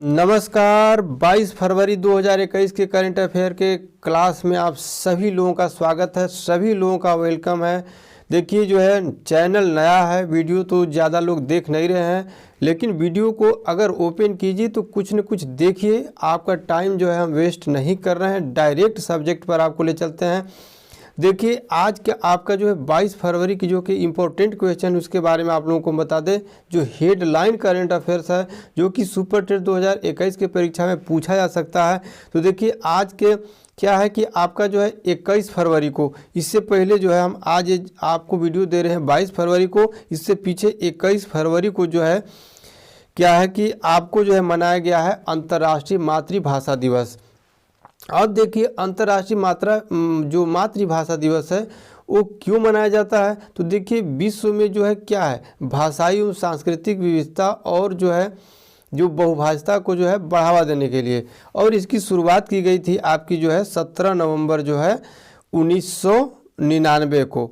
नमस्कार। 22 फरवरी 2021 के current affair के क्लास में आप सभी लोगों का स्वागत है, सभी लोगों का वेलकम है। देखिए जो है चैनल नया है, वीडियो तो ज़्यादा लोग देख नहीं रहे हैं, लेकिन वीडियो को अगर ओपन कीजिए तो कुछ न कुछ देखिए। आपका टाइम जो है हम वेस्ट नहीं कर रहे हैं, डायरेक्ट सब्जेक्ट पर आपको ले चलते हैं। देखिए आज के आपका जो है 22 फरवरी की जो कि इम्पोर्टेंट क्वेश्चन उसके बारे में आप लोगों को बता दें। जो हेडलाइन करंट अफेयर्स है जो कि सुपर टेट 2021 के परीक्षा में पूछा जा सकता है। तो देखिए आज के क्या है कि आपका जो है 21 फरवरी को, इससे पहले जो है हम आज आपको वीडियो दे रहे हैं 22 फरवरी को, इससे पीछे 21 फरवरी को जो है क्या है कि आपको जो है मनाया गया है अंतर्राष्ट्रीय मातृभाषा दिवस। अब देखिए अंतर्राष्ट्रीय जो मातृभाषा दिवस है वो क्यों मनाया जाता है। तो देखिए विश्व में जो है क्या है भाषाई और सांस्कृतिक विविधता और जो है जो बहुभाषा को जो है बढ़ावा देने के लिए, और इसकी शुरुआत की गई थी आपकी जो है 17 नवंबर जो है 1999 को।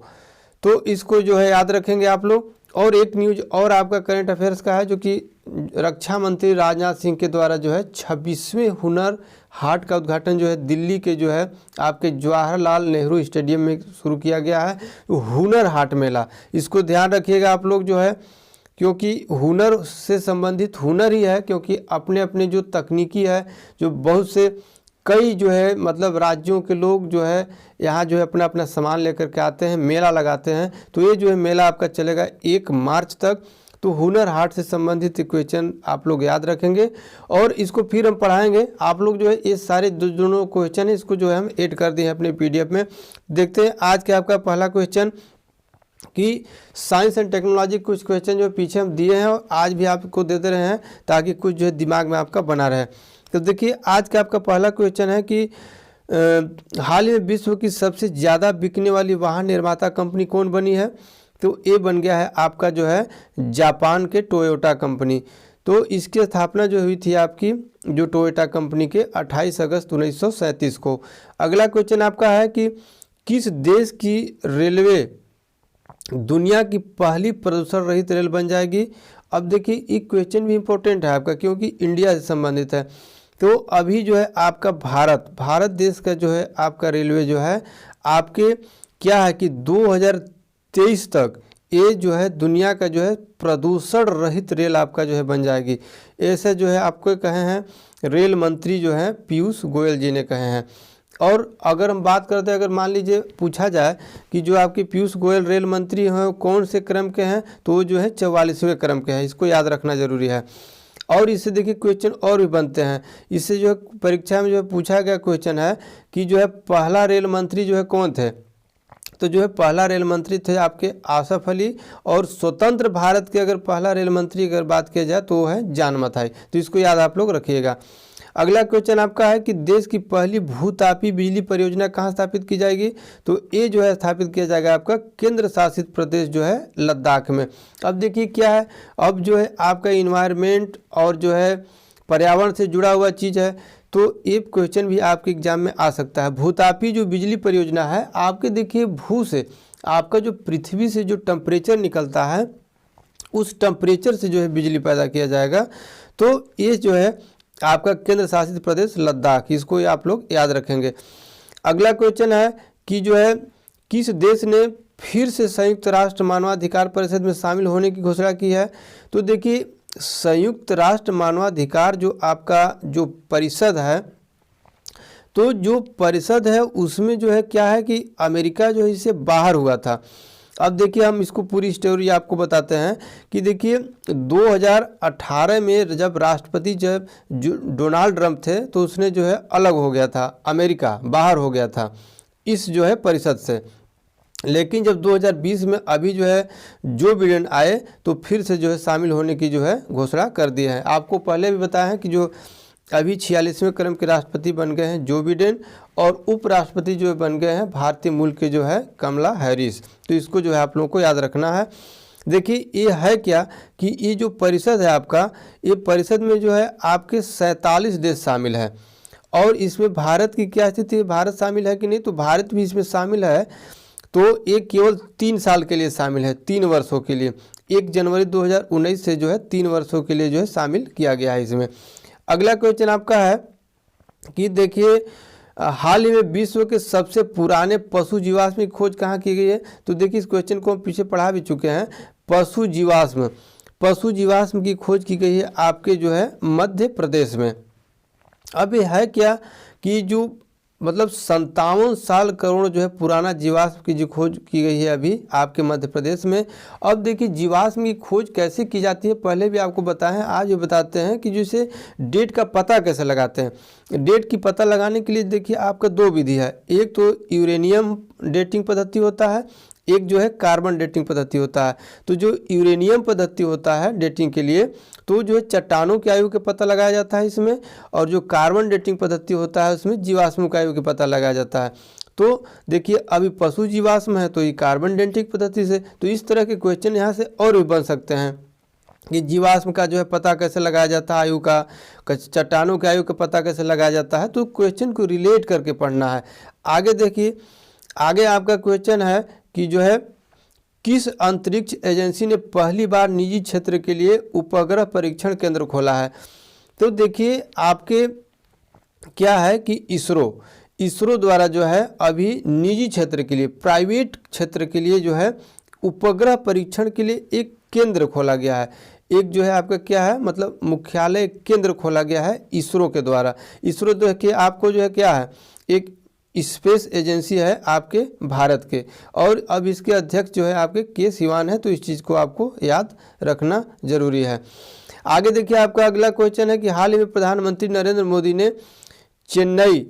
तो इसको जो है याद रखेंगे आप लोग। और एक न्यूज और आपका करंट अफेयर्स का है जो कि रक्षा मंत्री राजनाथ सिंह के द्वारा जो है 26वें हुनर हाट का उद्घाटन जो है दिल्ली के जो है आपके जवाहरलाल नेहरू स्टेडियम में शुरू किया गया है। हुनर हाट मेला, इसको ध्यान रखिएगा आप लोग जो है, क्योंकि हुनर से संबंधित हुनर ही है, क्योंकि अपने अपने जो तकनीकी है जो बहुत से कई जो है मतलब राज्यों के लोग जो है यहाँ जो है अपना अपना सामान लेकर के आते हैं, मेला लगाते हैं। तो ये जो है मेला आपका चलेगा 1 मार्च तक। तो हुनर हाट से संबंधित क्वेश्चन आप लोग याद रखेंगे और इसको फिर हम पढ़ाएंगे। आप लोग जो है ये सारे दोनों क्वेश्चन है इसको जो है हम ऐड कर दिए हैं अपने पीडीएफ में। देखते हैं आज के आपका पहला क्वेश्चन कि साइंस एंड टेक्नोलॉजी कुछ क्वेश्चन जो पीछे हम दिए हैं और आज भी आपको देते रहे हैं ताकि कुछ जो है दिमाग में आपका बना रहे। तो देखिए आज का आपका पहला क्वेश्चन है कि हाल ही में विश्व की सबसे ज़्यादा बिकने वाली वाहन निर्माता कंपनी कौन बनी है। तो ये बन गया है आपका जो है जापान के टोयोटा कंपनी। तो इसकी स्थापना जो हुई थी आपकी जो टोयोटा कंपनी के 28 अगस्त 1937 को। अगला क्वेश्चन आपका है कि किस देश की रेलवे दुनिया की पहली प्रदूषण रहित रेल बन जाएगी। अब देखिए ये क्वेश्चन भी इम्पोर्टेंट है आपका, क्योंकि इंडिया से संबंधित है। तो अभी जो है आपका भारत देश का जो है आपका रेलवे जो है आपके क्या है कि 2023 तक ये जो है दुनिया का जो है प्रदूषण रहित रेल आपका जो है बन जाएगी। ऐसे जो है आपको कहे हैं रेल मंत्री जो है पीयूष गोयल जी ने कहे हैं। और अगर हम बात करते हैं, अगर मान लीजिए पूछा जाए कि जो आपके पीयूष गोयल रेल मंत्री हैं कौन से क्रम के हैं, तो वो जो है 44वें क्रम के हैं। इसको याद रखना जरूरी है। और इससे देखिए क्वेश्चन और भी बनते हैं। इससे जो है परीक्षा में जो है पूछा गया क्वेश्चन है कि जो है पहला रेल मंत्री जो है कौन थे। तो जो है पहला रेल मंत्री थे आपके आसफ अली, और स्वतंत्र भारत के अगर पहला रेल मंत्री अगर बात किया जाए तो वो है जान मथाई। तो इसको याद आप लोग रखिएगा। अगला क्वेश्चन आपका है कि देश की पहली भूतापी बिजली परियोजना कहाँ स्थापित की जाएगी। तो ये जो है स्थापित किया जाएगा आपका केंद्र शासित प्रदेश जो है लद्दाख में। अब देखिए क्या है, अब जो है आपका इन्वायरमेंट और जो है पर्यावरण से जुड़ा हुआ चीज़ है, तो ये क्वेश्चन भी आपके एग्जाम में आ सकता है। भूतापी जो बिजली परियोजना है आपके देखिए भू से आपका जो पृथ्वी से जो टेम्परेचर निकलता है उस टेम्परेचर से जो है बिजली पैदा किया जाएगा। तो ये जो है आपका केंद्र शासित प्रदेश लद्दाख, इसको आप लोग याद रखेंगे। अगला क्वेश्चन है कि जो है किस देश ने फिर से संयुक्त राष्ट्र मानवाधिकार परिषद में शामिल होने की घोषणा की है। तो देखिए संयुक्त राष्ट्र मानवाधिकार जो आपका जो परिषद है, तो जो परिषद है उसमें जो है क्या है कि अमेरिका जो है इससे बाहर हुआ था। अब देखिए हम इसको पूरी स्टोरी आपको बताते हैं कि देखिए 2018 में जब राष्ट्रपति जब डोनाल्ड ट्रंप थे तो उसने जो है अलग हो गया था, अमेरिका बाहर हो गया था इस जो है परिषद से। लेकिन जब 2020 में अभी जो है जो बिडेन आए तो फिर से जो है शामिल होने की जो है घोषणा कर दी है। आपको पहले भी बताया है कि जो अभी 46वें क्रम के राष्ट्रपति बन गए हैं जो बिडेन, और उपराष्ट्रपति जो बन गए हैं भारतीय मूल के जो है कमला हैरिस। तो इसको जो है आप लोगों को याद रखना है। देखिए ये है क्या कि ये जो परिषद है आपका, ये परिषद में जो है आपके 47 देश शामिल है। और इसमें भारत की क्या स्थिति है, भारत शामिल है कि नहीं। तो भारत भी इसमें शामिल है। तो ये केवल 3 साल के लिए शामिल है, 3 वर्षों के लिए। 1 जनवरी 2019 से जो है 3 वर्षों के लिए जो है शामिल किया गया है इसमें। अगला क्वेश्चन आपका है कि देखिए हाल ही में विश्व के सबसे पुराने पशु जीवाश्म की खोज कहाँ की गई है। तो देखिए इस क्वेश्चन को हम पीछे पढ़ा भी चुके हैं। पशु जीवाश्म की खोज की गई है आपके जो है मध्य प्रदेश में। अब ये है क्या कि जो मतलब 57 साल करोड़ जो है पुराना जीवाश्म की जो खोज की गई है अभी आपके मध्य प्रदेश में। अब देखिए जीवाश्म की खोज कैसे की जाती है, पहले भी आपको बताया है, आज भी बताते हैं कि जैसे डेट का पता कैसे लगाते हैं। डेट की पता लगाने के लिए देखिए आपका दो विधि है, एक तो यूरेनियम डेटिंग पद्धति होता है, एक जो है कार्बन डेटिंग पद्धति होता है। तो जो यूरेनियम पद्धति होता है डेटिंग के लिए तो जो है चट्टानों की आयु के पता लगाया जाता है इसमें, और जो कार्बन डेटिंग पद्धति होता है उसमें जीवाश्मों की आयु के पता लगाया जाता है। तो देखिए अभी पशु जीवाश्म है तो ये कार्बन डेटिंग पद्धति से, तो इस तरह के क्वेश्चन यहाँ से और भी बन सकते हैं कि जीवाश्म का जो है पता कैसे लगाया जाता है, आयु का, चट्टानों की आयु का पता कैसे लगाया जाता है। तो क्वेश्चन को रिलेट करके पढ़ना है। आगे देखिए, आगे आपका क्वेश्चन है कि जो है किस अंतरिक्ष एजेंसी ने पहली बार निजी क्षेत्र के लिए उपग्रह परीक्षण केंद्र खोला है। तो देखिए आपके क्या है कि इसरो द्वारा जो है अभी निजी क्षेत्र के लिए, प्राइवेट क्षेत्र के लिए जो है उपग्रह परीक्षण के लिए एक केंद्र खोला गया है। एक जो है आपका क्या है मतलब मुख्यालय केंद्र खोला गया है इसरो के द्वारा। इसरो देखिए आपको जो है क्या है एक स्पेस एजेंसी है आपके भारत के, और अब इसके अध्यक्ष जो है आपके के सिवान है। तो इस चीज़ को आपको याद रखना जरूरी है। आगे देखिए आपका अगला क्वेश्चन है कि हाल ही में प्रधानमंत्री नरेंद्र मोदी ने चेन्नई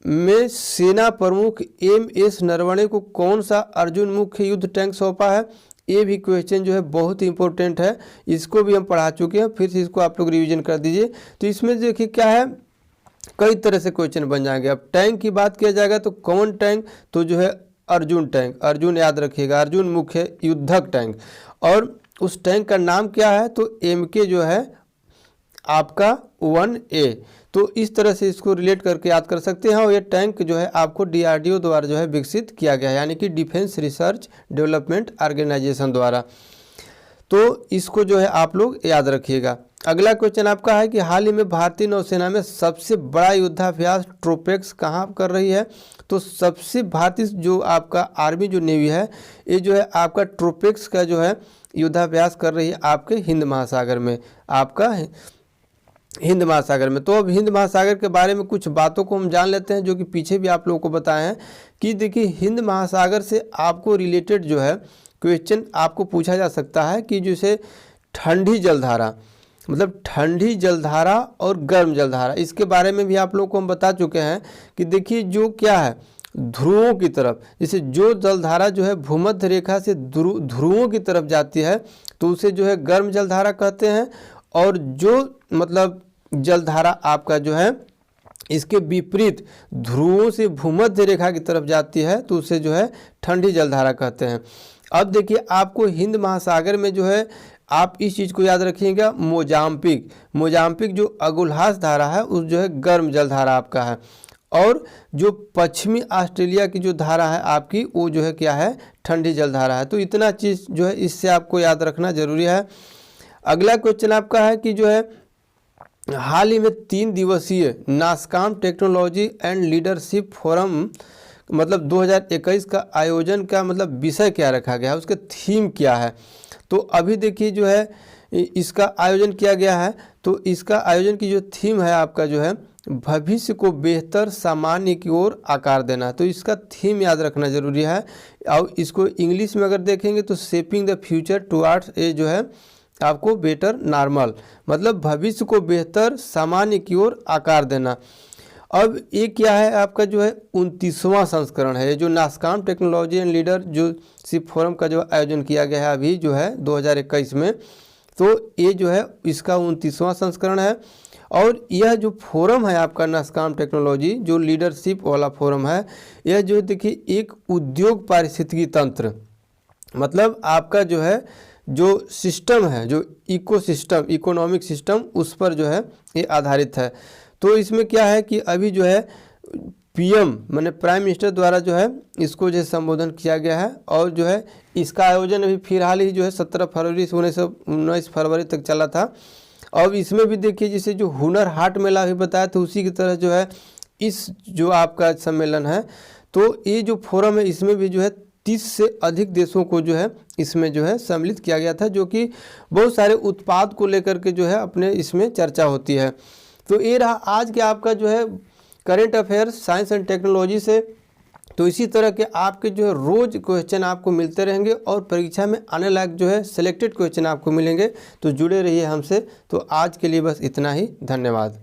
में सेना प्रमुख MS नरवणे को कौन सा अर्जुन मुख्य युद्ध टैंक सौंपा है। ये भी क्वेश्चन जो है बहुत ही इंपॉर्टेंट है, इसको भी हम पढ़ा चुके हैं, फिर से इसको आप लोग रिवीजन कर दीजिए। तो इसमें देखिए क्या है कई तरह से क्वेश्चन बन जाएंगे। अब टैंक की बात किया जाएगा तो कौन टैंक, तो जो है अर्जुन टैंक, अर्जुन याद रखिएगा, अर्जुन मुख्य युद्धक टैंक। और उस टैंक का नाम क्या है तो MK जो है आपका 1A। तो इस तरह से इसको रिलेट करके याद कर सकते हैं। और ये टैंक जो है आपको DRDO द्वारा जो है विकसित किया गया है, यानी कि डिफेंस रिसर्च डेवलपमेंट ऑर्गेनाइजेशन द्वारा। तो इसको जो है आप लोग याद रखिएगा। अगला क्वेश्चन आपका है कि हाल ही में भारतीय नौसेना में सबसे बड़ा युद्धाभ्यास ट्रोपेक्स कहाँ कर रही है। तो सबसे भारतीय जो आपका आर्मी जो नेवी है ये जो है आपका ट्रोपेक्स का जो है युद्धाभ्यास कर रही है आपके हिंद महासागर में, आपका हिंद महासागर में। तो अब हिंद महासागर के बारे में कुछ बातों को हम जान लेते हैं जो कि पीछे भी आप लोगों को बताए हैं कि देखिए हिंद महासागर से आपको रिलेटेड जो है क्वेश्चन आपको पूछा जा सकता है कि जैसे ठंडी जलधारा, मतलब ठंडी जलधारा और गर्म जलधारा, इसके बारे में भी आप लोगों को हम बता चुके हैं कि देखिए जो क्या है ध्रुवों की तरफ, जैसे जो जलधारा जो है भूमध्य रेखा से ध्रुवों की तरफ जाती है तो उसे जो है गर्म जलधारा कहते हैं, और जो मतलब जलधारा आपका जो है इसके विपरीत ध्रुवों से भूमध्य रेखा की तरफ जाती है तो उसे जो है ठंडी जलधारा कहते हैं। अब देखिए आपको हिंद महासागर में जो है आप इस चीज़ को याद रखिएगा, मोजाम्बिक जो अगुल्हास धारा है उस जो है गर्म जलधारा आपका है, और जो पश्चिमी ऑस्ट्रेलिया की जो धारा है आपकी वो जो है क्या है ठंडी जलधारा है। तो इतना चीज़ जो है इससे आपको याद रखना जरूरी है। अगला क्वेश्चन आपका है कि जो है हाल ही में 3 दिवसीय NASSCOM technology and leadership forum मतलब 2021 का आयोजन का मतलब विषय क्या रखा गया है, उसका थीम क्या है। तो अभी देखिए जो है इसका आयोजन किया गया है, तो इसका आयोजन की जो थीम है आपका जो है भविष्य को बेहतर सामान्य की ओर आकार देना। तो इसका थीम याद रखना जरूरी है। और इसको इंग्लिश में अगर देखेंगे तो शेपिंग द फ्यूचर टुवार्ड्स ए जो है आपको बेटर नॉर्मल, मतलब भविष्य को बेहतर सामान्य की ओर आकार देना। अब ये क्या है आपका जो है 29वां संस्करण है, जो NASSCOM technology and leadership forum का जो आयोजन किया गया है अभी जो है 2021 में। तो ये जो है इसका 29वां संस्करण है। और यह जो फोरम है आपका नासकॉम टेक्नोलॉजी जो लीडरशिप वाला फोरम है, यह जो देखिए एक उद्योग पारिस्थितिकी तंत्र, मतलब आपका जो है जो सिस्टम है, जो इकोसिस्टम इकोनॉमिक सिस्टम, उस पर जो है ये आधारित है। तो इसमें क्या है कि अभी जो है PM माने प्राइम मिनिस्टर द्वारा जो है इसको जो संबोधन किया गया है, और जो है इसका आयोजन अभी फिलहाल ही जो है 17 फरवरी से 19 फरवरी तक चला था। अब इसमें भी देखिए जैसे जो हुनर हाट मेला भी बताया था उसी की तरह जो है इस जो आपका सम्मेलन है, तो ये जो फोरम है इसमें भी जो है 30 से अधिक देशों को जो है इसमें जो है सम्मिलित किया गया था, जो कि बहुत सारे उत्पाद को लेकर के जो है अपने इसमें चर्चा होती है। तो ये रहा आज के आपका जो है current affairs science and technology से। तो इसी तरह के आपके जो है रोज़ क्वेश्चन आपको मिलते रहेंगे और परीक्षा में आने लायक जो है सिलेक्टेड क्वेश्चन आपको मिलेंगे। तो जुड़े रहिए हमसे। तो आज के लिए बस इतना ही, धन्यवाद।